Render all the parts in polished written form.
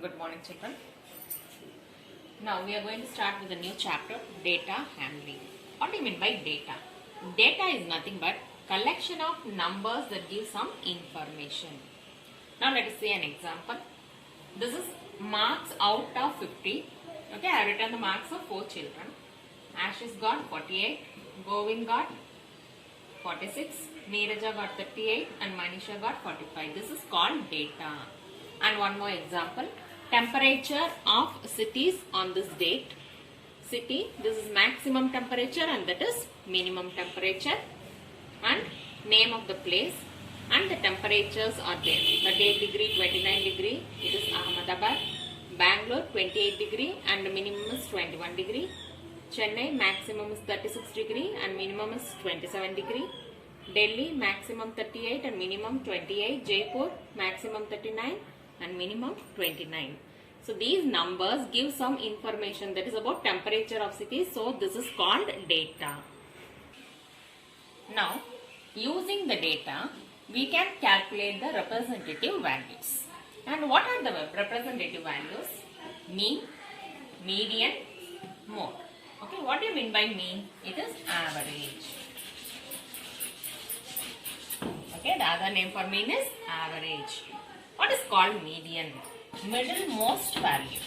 Good morning, children. Now we are going to start with a new chapter, data handling. What do you mean by data? Data is nothing but collection of numbers that give some information. Now let us see an example. This is marks out of 50. Okay, I have written the marks of 4 children. Ashish got 48, Govind got 46, Neeraja got 38 and Manisha got 45. This is called data. And one more example. Temperature of cities on this date. City, this is maximum temperature and that is minimum temperature. And name of the place. And the temperatures are there. 38 degree, 29 degree. It is Ahmedabad. Bangalore 28 degree and minimum is 21 degree. Chennai maximum is 36 degree and minimum is 27 degree. Delhi maximum 38 and minimum 28. Jaipur maximum 39 and minimum 29. So these numbers give some information that is about temperature of cities. So this is called data. Now using the data we can calculate the representative values. And what are the representative values? Mean, median, mode. Okay, what do you mean by mean? It is average. Okay, the other name for mean is average. What is called median? Middlemost value.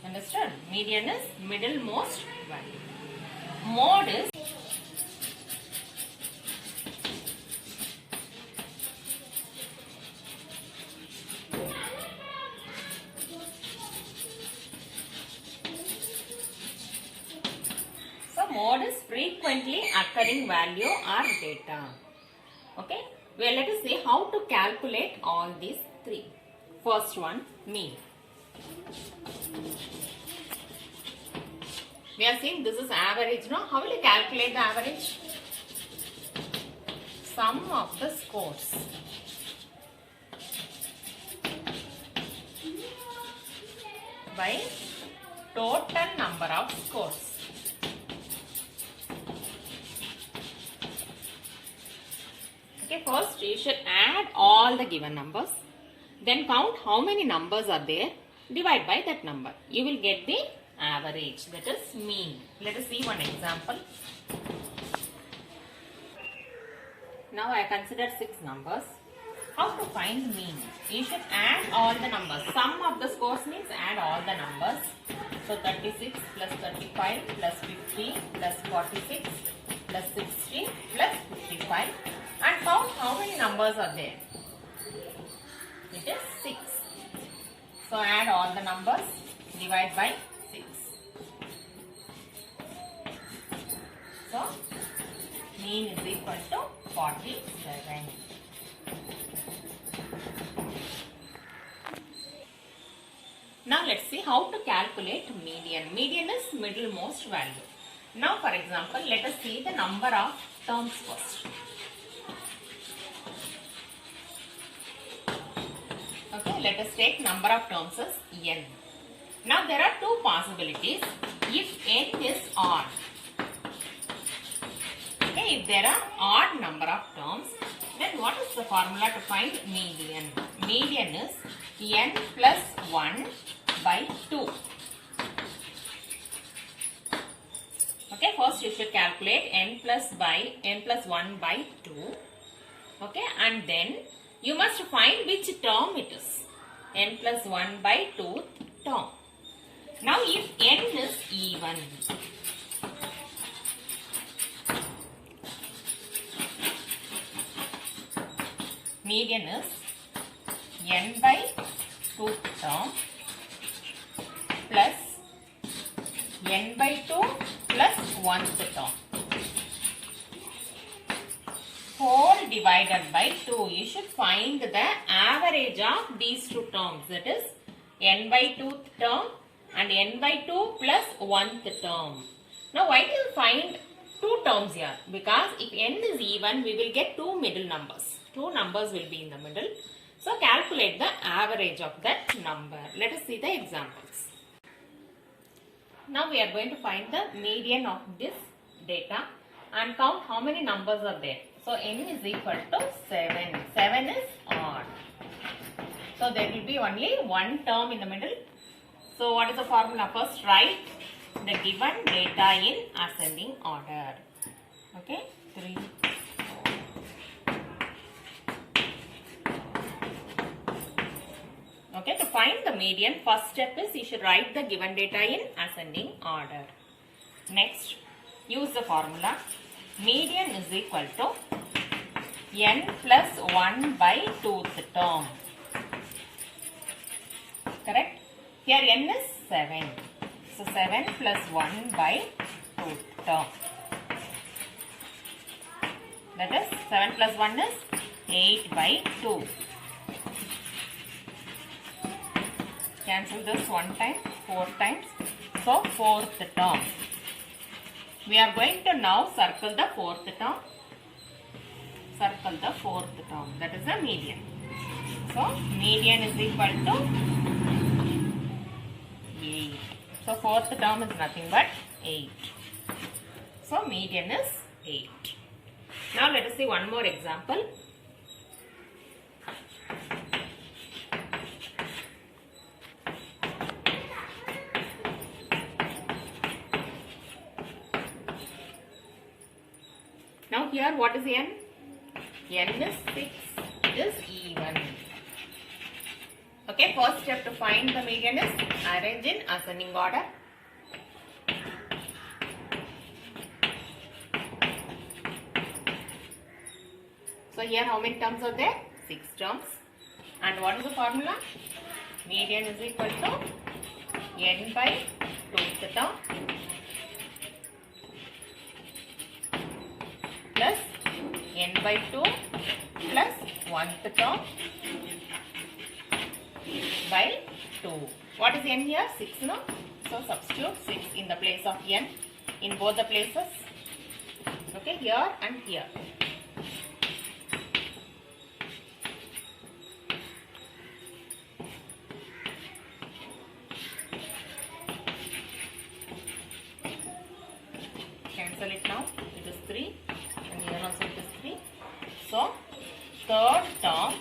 Understood? Median is middlemost value. Mode is mode is frequently occurring value or data. Okay. Well, let us see how to calculate all these three. First one, mean. We are saying this is average, no? How will you calculate the average? Sum of the scores. By total number of scores. Okay, first you should add all the given numbers. Then count how many numbers are there. Divide by that number. You will get the average. That is mean. Let us see one example. Now I consider 6 numbers. How to find mean? You should add all the numbers. Sum of the scores means add all the numbers. So 36 plus 35 plus 50 plus 46 plus 60 plus 55. And count how many numbers are there. It is 6. So add all the numbers. Divide by 6. So mean is equal to 47. Now let's see how to calculate median. Median is middlemost value. Now for example, let us see the number of terms first. Okay, let us take number of terms as n. Now there are two possibilities. If n is odd. Okay, if there are odd number of terms, then what is the formula to find median? Median is n plus 1 by 2. Okay, first you should calculate n plus 1 by 2. Okay, and then you must find which term it is. N plus 1 by 2 term. Now if n is even, median is n by 2 term plus n by 2 plus 1th term. Whole divided by 2. You should find the average of these two terms. That is n by 2th term and n by 2 plus 1th term. Now why do you find two terms here? Because if n is even, we will get two middle numbers. Two numbers will be in the middle. So calculate the average of that number. Let us see the examples. Now we are going to find the median of this data and count how many numbers are there. So n is equal to 7. 7 is odd. So there will be only one term in the middle. So what is the formula? First write the given data in ascending order. Okay, 3, 4. Okay, to find the median, first step is you should write the given data in ascending order. Next, use the formula. Median is equal to n plus 1 by 2th term. Correct? Here n is 7. So 7 plus 1 by 2th term. That is 7 plus 1 is 8 by 2. Cancel this 1 time, 4 times. So 4th term. We are going to now circle the 4th term. Circle the 4th term. That is the median. So median is equal to 8. So 4th term is nothing but 8. So median is 8. Now let us see one more example. Now here what is n? N is 6. It is even. Okay, first step to find the median is arrange in ascending order. So here how many terms are there? 6 terms. And what is the formula? Median is equal to n by 2th term plus n by 2 plus 1th term by 2. What is n here? 6, no? So substitute 6 in the place of n in both the places. Okay, here and here. Cancel it now. It is 3 and here also it is 3. So third term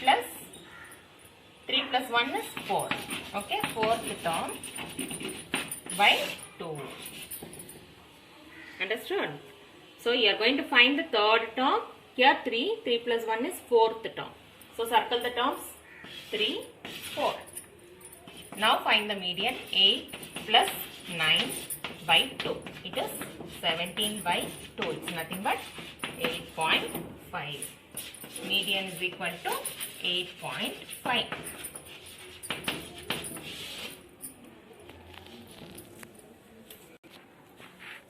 plus 3 plus 1 is 4. Okay, 4th term by 2. Understood? So you are going to find the third term. Here 3. 3 plus 1 is 4th term. So circle the terms 3, 4. Now find the median. 8 plus 9 by 2. It is 17 by 2. It's nothing but 8.5. Median is equal to 8.5.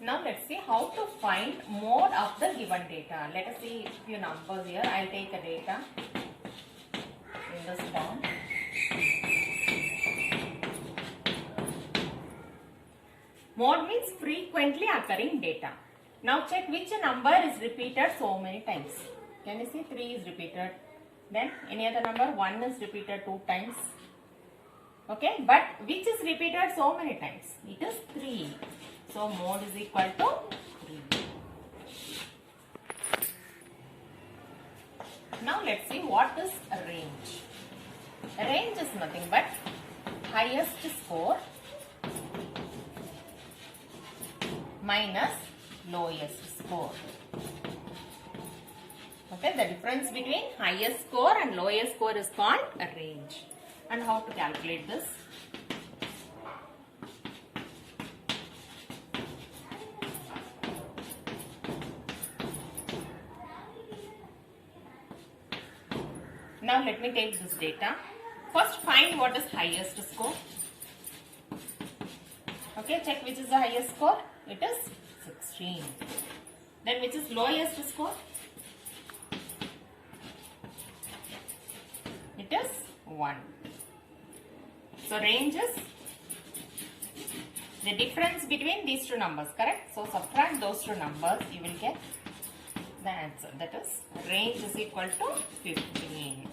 Now let's see how to find mode of the given data. Let us see a few numbers here. I'll take the data in this form. Mode means frequently occurring data. Now check which number is repeated so many times. Can you see 3 is repeated? Then any other number? 1 is repeated 2 times. Okay, but which is repeated so many times? It is 3. So mode is equal to 3. Now let's see what is range. Range is nothing but highest score minus lowest score. Okay, the difference between highest score and lowest score is called a range. And how to calculate this? Now let me take this data. First find what is highest score. Okay, check which is the highest score. It is 16. Then which is lowest score? It is 1. So range is the difference between these two numbers, correct? So subtract those two numbers, you will get the answer. That is range is equal to 15.